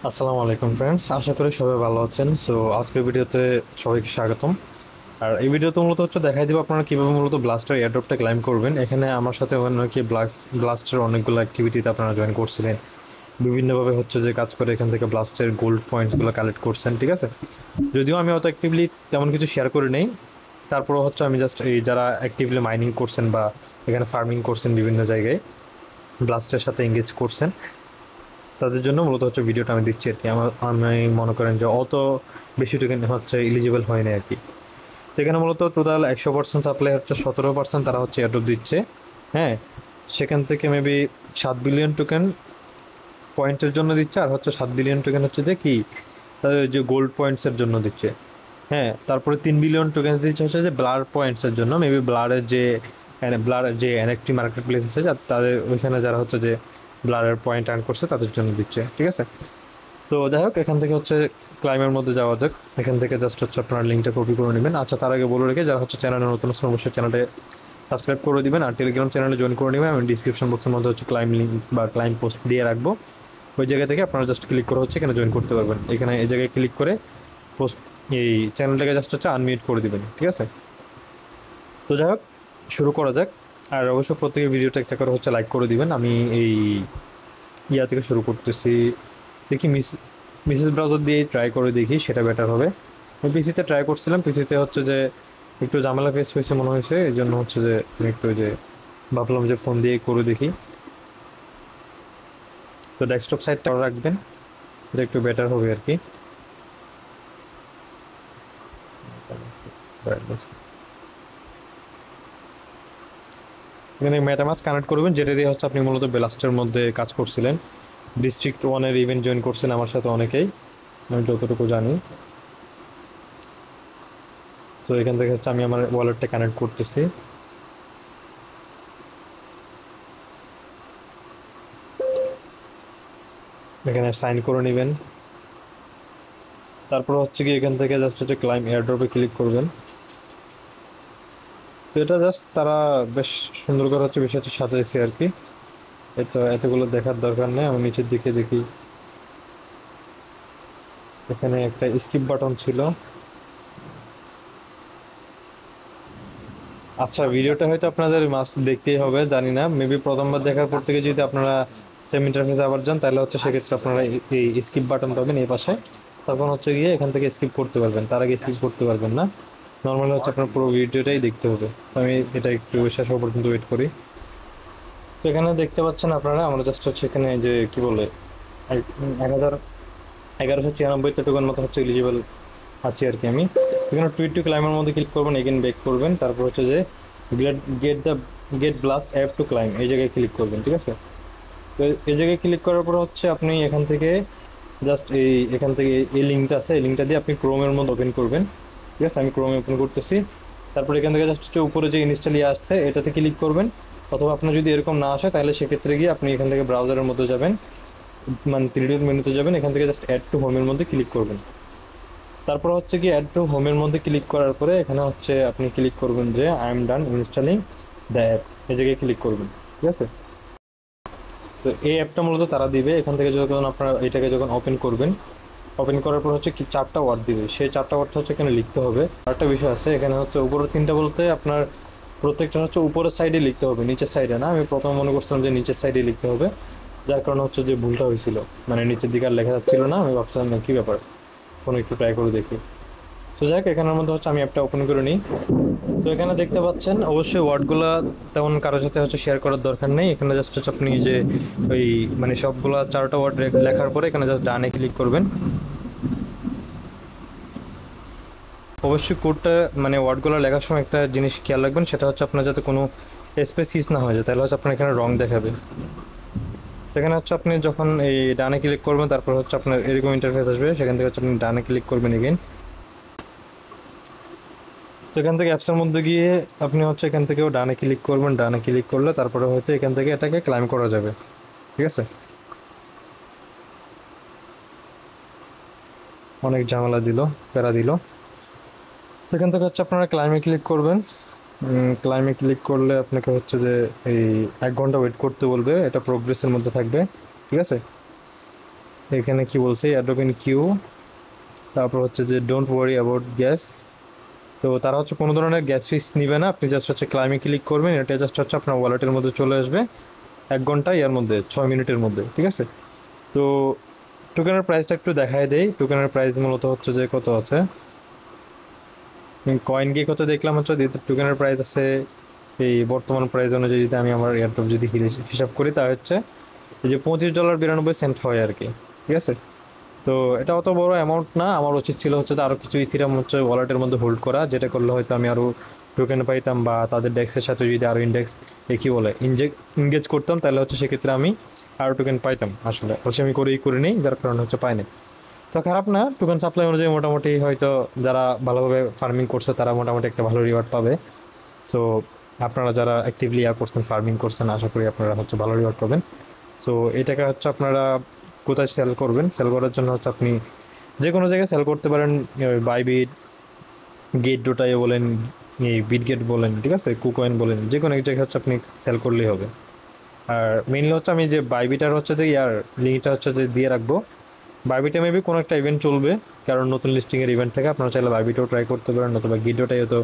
আসসালামু আলাইকুম ফ্রেন্ডস, আশা করি সবাই ভালো আছেন। সো আজকের ভিডিওতে সবাইকে স্বাগতম। আর এই ভিডিওতে মূলত দেখাই দিব আপনারা কীভাবে মূলত ব্লাস্টার এয়ারড্রপটা ক্লাইম করবেন। এখানে আমার সাথে অনেকে ব্লাস্টার অনেকগুলো অ্যাক্টিভিটিতে আপনারা জয়েন করছিলেন, বিভিন্নভাবে যে কাজ করে এখান থেকে ব্লাস্টের গোল্ড পয়েন্টসগুলো কালেক্ট করছেন, ঠিক আছে। যদিও আমি অত অ্যাক্টিভলি তেমন কিছু শেয়ার করে নেই, তারপরও আমি জাস্ট এই যারা অ্যাক্টিভলি মাইনিং করছেন বা এখানে ফার্মিং করছেন বিভিন্ন জায়গায় ব্লাস্টের সাথে এঙ্গেজ করছেন, তাদের জন্য মূলত ভিডিওটা আমি দিচ্ছি আর কি। আমি মনে করেন যে অত বেশি টোকেন এলিজিবল হয় না আর কি। তো এখানে মূলত টোটাল 100% সাপ্লাই 17% তারা এয়ারড্রপ দিচ্ছে। হ্যাঁ, সেখান থেকে মেবি 7 বিলিয়ন টোকেন পয়েন্টের জন্য দিচ্ছে, আর 7 বিলিয়ন টোকেন যে কি তাদের যে গোল্ড পয়েন্টসের জন্য দিচ্ছে। হ্যাঁ, তারপরে 3 বিলিয়ন টোকেন দিচ্ছে যে ব্লার পয়েন্টসের জন্য, মেবি ব্লারের যে এনএফটি মার্কেট প্লেস আছে তাদের ওইখানে যারা যে ব্লারের পয়েন্ট আর্ন করছে তাদের জন্য দিচ্ছে, ঠিক আছে। তো যাই হোক, এখান থেকে ক্লাইমের মধ্যে যাওয়া যাক। এখান থেকে জাস্ট আপনার লিঙ্কটা কপি করে নেবেন। আচ্ছা, তার আগে বলে রেখে যারা চ্যানেলে নতুন অবশ্যই চ্যানেলে সাবস্ক্রাইব করে দিবেন, আর টেলিগ্রাম চ্যানেলে জয়েন করে নেবেন। আমি ডিসক্রিপশন বক্সের মধ্যে ক্লাইম লিঙ্ক বা ক্লাইম পোস্ট দিয়ে রাখবো। ওই জায়গা থেকে আপনারা জাস্ট ক্লিক করে এখানে জয়েন করতে পারবেন। এখানে এই জায়গায় ক্লিক করে পোস্ট এই চ্যানেলটাকে জাস্ট আনমিউট করে দিবেন, ঠিক আছে। তো যাই হোক, শুরু করা যাক। আর অবশ্য প্রত্যেকের ভিডিওটা একটা করে লাইক করে দিবেন। আমি এই থেকে শুরু করতেছি। দেখি মিসেস ব্রাউজার দিয়ে ট্রাই করে দেখি, সেটা বেটার হবে। আমি পিসিতে ট্রাই করছিলাম, পিসিতে যে একটু ঝামেলা ফেস হয়েছে মনে হয়েছে, এই জন্য যে আমি একটু ভাবলাম যে ফোন দিয়ে করে দেখি। তো ডেস্কটপ সাইডটা রাখবেন, এটা একটু বেটার হবে আর কি। এখানে মেটামাস্ক কানেক্ট করবেন, যেটা দিয়ে আপনি মূলত ব্লাস্টের মধ্যে কাজ করছিলেন। ডিস্ট্রিক্ট 1-এর ইভেন্ট জয়েন করছেন আমার সাথে অনেকেই, আমি যতটুকু জানি। তো এখান থেকে আমি আমার ওয়ালেটটা কানেক্ট করতেছি। এখানে সাইন করে নেবেন। তারপর কি এখান থেকে জাস্ট ক্লাইম এয়ারড্রপে ক্লিক করবেন। তো এটা জাস্ট তারা বেশ সুন্দর করে বিষয়টা সাজাইছে আর কি। এটা এতগুলো দেখার দরকার নেই। আমি নিচের দিকে দেখি, এখানে একটা স্কিপ বাটন ছিল। আচ্ছা, ভিডিওটা হয়তো আপনাদের মাস্ট দেখতেই হবে, জানি না। মেবি প্রথমবার দেখার পর থেকে যদি আপনারা সেম ইন্টারফেসে আবার যান, তাহলে সেক্ষেত্রে আপনারা এই স্কিপ বাটন পাবেন এই পাশে। তখন গিয়ে এখান থেকে স্কিপ করতে পারবেন, তার আগে স্কিপ করতে পারবেন না। নর্মালি আপনার পুরো ভিডিওটাই দেখতে হবে। আমি এটা একটু শেষ হওয়া পর্যন্ত ওয়েট করি। তো এখানে দেখতে পাচ্ছেন আপনারা, আমরা জাস্ট এখানে যে কি বলে 1196 টোকেন মতো এলিজিবল আছি আর কি আমি। এখানে টুইট টু ক্লাইমের মধ্যে ক্লিক করবেন, এগেন ব্যাক করবেন। তারপর যে get blast app to claim, এই জায়গায় ক্লিক করবেন, ঠিক আছে। তো এই জায়গায় ক্লিক করার পর আপনি এখান থেকে জাস্ট এখান থেকে এই লিঙ্কটা আছে, এই লিঙ্কটা দিয়ে আপনি ক্রোমের মধ্যে ওপেন করবেন, ঠিক আছে। আমি ক্রোমে ওপেন করতেছি। তারপর এখান থেকে জাস্ট উপরে যে ইনস্টল আসছে এটাতে ক্লিক করবেন, অথবা আপনার যদি এরকম না আসে তাহলে সেক্ষেত্রে গিয়ে আপনি এখান থেকে ব্রাউজারের মধ্যে যাবেন, মানে 3D মেনুতে যাবেন। এখান থেকে জাস্ট অ্যাড টু হোমের মধ্যে ক্লিক করবেন। তারপর কি অ্যাড টু হোমের মধ্যে ক্লিক করার পরে এখানে আপনি ক্লিক করবেন যে I am done installing the app, এই জায়গায় ক্লিক করবেন, ঠিক আছে। তো এই অ্যাপটা মূলত তারা দিবে। এখান থেকে যখন আপনারা এটাকে যখন ওপেন করবেন, ওপেন করার পর কি 4টা ওয়ার্ড দিবে, সেই 4টা ওয়ার্ড এখানে লিখতে হবে। আরেকটা বিষয় আছে, এখানে উপরের 3টা বলতে আপনার প্রত্যেকটা উপরের সাইডে লিখতে হবে, নিচের সাইডে না। আমি প্রথম মনে করছিলাম যে নিচের সাইডে লিখতে হবে, যার কারণে যে ভুলটা হয়েছিল, মানে নিচের দিকে আর লেখা যাচ্ছিল না। আমি ভাবছিলাম কী ব্যাপার, ফোনে একটু ট্রাই করে দেখি। তো যাক, এখানের মধ্যে আমি অ্যাপটা ওপেন করে নিই। তো এখানে দেখতে পাচ্ছেন, অবশ্যই ওয়ার্ডগুলো তেমন কারোর সাথে শেয়ার করার দরকার নেই। এখানে জাস্ট আপনি যে ওই মানে সবগুলা 4টা ওয়ার্ড লেখার পরে এখানে জাস্ট ডানে ক্লিক করবেন। অবশ্যই কোডটা মানে ওয়ার্ডগুলো লেখার সময় একটা জিনিস খেয়াল রাখবেন, সেটা আপনার যাতে কোনো স্পেস ইউজ না হয়ে যায়, তাহলে আপনার এখানে রং দেখাবে। সেখানে আপনি যখন এই ডানে ক্লিক করবেন, তারপর আপনার এরকম ইন্টারফেস আসবে। সেখান থেকে আপনি ডানে ক্লিক করবেন এগেন। তো এখান থেকে অ্যাপসের মধ্যে গিয়ে আপনি এখান থেকেও ডানে ক্লিক করবেন। ডানে ক্লিক করলে তারপরে এখান থেকে এটাকে ক্লাইম করা যাবে, ঠিক আছে। অনেক ঝামেলা দিল, প্যারা দিল। সেখান থেকে আপনারা ক্লাইমে ক্লিক করবেন। ক্লাইমে ক্লিক করলে আপনাকে যে এই 1 ঘন্টা ওয়েট করতে বলবে, এটা প্রোগ্রেসের মধ্যে থাকবে, ঠিক আছে। এখানে কি বলছে, এয়ারড্রপ ইন কিউ। তারপর হচ্ছে যে ডোন্ট ওয়ারি অ্যাবাউট গ্যাস। তো তারা হচ্ছে কোনো ধরনের গ্যাস ফিস নিবে না, আপনি জাস্ট হচ্ছে ক্লাইমে ক্লিক করবেন, এটা জাস্ট হচ্ছে আপনার ওয়ালেটের মধ্যে চলে আসবে 1 ঘন্টা এর মধ্যে 6 মিনিটের মধ্যে, ঠিক আছে। তো টোকেনের প্রাইসটা একটু দেখায় দেই। টোকেনের প্রাইস মূলত হচ্ছে যে কত আছে, কয়েন গিয়ে কত দেখলাম হচ্ছে টোকেনের প্রাইস আছে এই বর্তমান প্রাইস অনুযায়ী যদি আমি আমার এয়ারড্রপ যদি হিসাব করি তা হচ্ছে এই যে $25.92 হয় আর কি, ঠিক আছে। তো এটা অত বড় অ্যামাউন্ট না, আমার উচিত ছিল হচ্ছে আরও কিছু ইথিরাম হচ্ছে ওয়ালেটের মধ্যে হোল্ড করা, যেটা করলে হয়তো আমি আরও টোকেন পাইতাম, বা তাদের ডেক্সের সাথে যদি আরও ইন্ডেক্স কী বলে ইনগেজ করতাম, তাহলে হচ্ছে সেক্ষেত্রে আমি আরও টোকেন পাইতাম। আসলে হচ্ছে আমি করি নেই, যার কারণে হচ্ছে পাইনি। তো খারাপ না, টোকেন সাপ্লাই অনুযায়ী মোটামুটি হয়তো যারা ভালোভাবে ফার্মিং করছে তারা মোটামুটি একটা ভালো রিওয়ার্ড পাবে। সো আপনারা যারা অ্যাক্টিভলি করছেন, ফার্মিং করছেন, আশা করি আপনারা হচ্ছে ভালো রিওয়ার্ড পাবেন। সো এই টাকা হচ্ছে আপনারা কোথায় সেল করবেন, সেল করার জন্য হচ্ছে আপনি যে কোনো জায়গায় সেল করতে পারেন, বাইবিট, গেট ডোটাই বলেন, এই বিটগেট বলেন, ঠিক আছে, কুকয়েন বলেন, যে কোনো এক জায়গায় হচ্ছে আপনি সেল করলেই হবে। আর মেইনলি হচ্ছে আমি যে বাইবিটার হচ্ছে যে লিঙ্কটা হচ্ছে যে দিয়ে রাখবো। বাইবিটে মেবি কোনো একটা ইভেন্ট চলবে, কারণ নতুন লিস্টিংয়ের ইভেন্ট থেকে আপনারা চাইলে বাইবিটেও ট্রাই করতে পারেন, অথবা গিডোটাই হতো,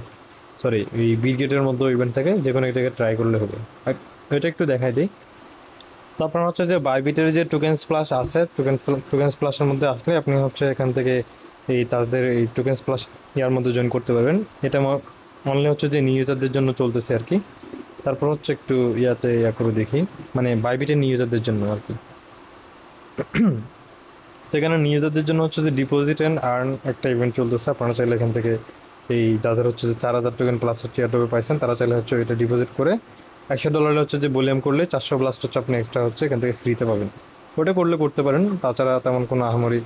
সরি এই বিটগেটের মধ্যেও ইভেন্ট থাকে, যে কোনো এক জায়গায় ট্রাই করলে হবে। আর এটা একটু দেখাই দিই। তো আপনার হচ্ছে যে বাইবিটের যে টোকেন স্প্লাশ আছে, টোকেন স্প্লাশের মধ্যে আসলে আপনি হচ্ছে এখান থেকে এই তাদের এই টোকেন স্প্লাশ ইয়ার মধ্যে জয়েন করতে পারবেন। এটা অনলি হচ্ছে যে নিউ ইউজারদের জন্য চলতেছে আর কি। তারপর হচ্ছে একটু করে দেখি, মানে বাইবিটের নিউ ইউজারদের জন্য আর কি। তো এখানে নিউ ইউজারদের জন্য হচ্ছে যে ডিপোজিট অ্যান্ড আর্ন একটা ইভেন্ট চলতেছে। আপনারা চাইলে এখান থেকে এই যাদের হচ্ছে যে 4,000 টোকেন প্লাস হচ্ছে এয়ারড্রপে পাইছেন, তারা চাইলে হচ্ছে এটা ডিপোজিট করে $100 হচ্ছে যে ভলিউম করলে 400 ব্লাস্ট হচ্ছে আপনি এক্সট্রা হচ্ছে এখান থেকে ফ্রিতে পাবেন। ওটা করলে করতে পারেন, তাছাড়া তেমন কোনো আহামরি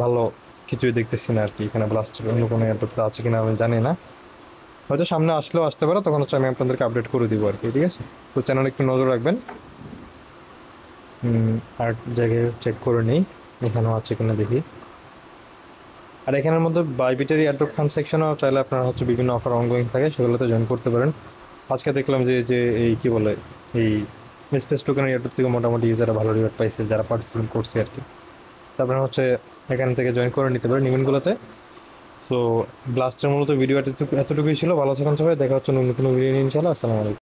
ভালো কিছুই দেখতেছি না আর কি। এখানে ব্লাস্টের অন্য কোনো এয়ারড্রপটা আছে কিনা আমি জানি না, হয়তো সামনে আসলেও আসতে পারে, তখন হচ্ছে আমি আপনাদেরকে আপডেট করে দিব আর কি, ঠিক আছে। তো চ্যানেলে একটু নজর রাখবেন। আর জায়গায় চেক করে নিই এখানেও আছে কিনা দেখি। আর এখানের মধ্যে বাইবিটের এয়ারড্রপ ফান্ড সেকশনেও চাইলে আপনারা হচ্ছে বিভিন্ন অফার অনগোয়িং থাকে, সেগুলোতে জয়েন করতে পারেন। আজকে দেখলাম যে যে এই কী বলে এই স্পেস টোকেনের এয়ারড্রপ থেকে মোটামুটি ইউজাররা ভালো রিওয়ার্ড পাইছে, যারা পার্টিসিপেট করছে আর কি। তারপরে হচ্ছে এখান থেকে জয়েন করে নিতে পারেন ইভেন্টগুলোতে। সো ব্লাস্টের মূলত ভিডিও এতটুকুই ছিল। ভালো থাকুন সবাই, দেখা হচ্ছে নতুন কোনো ভিডিও নিয়ে, ইনশাআল্লাহ। আসসালামু আলাইকুম।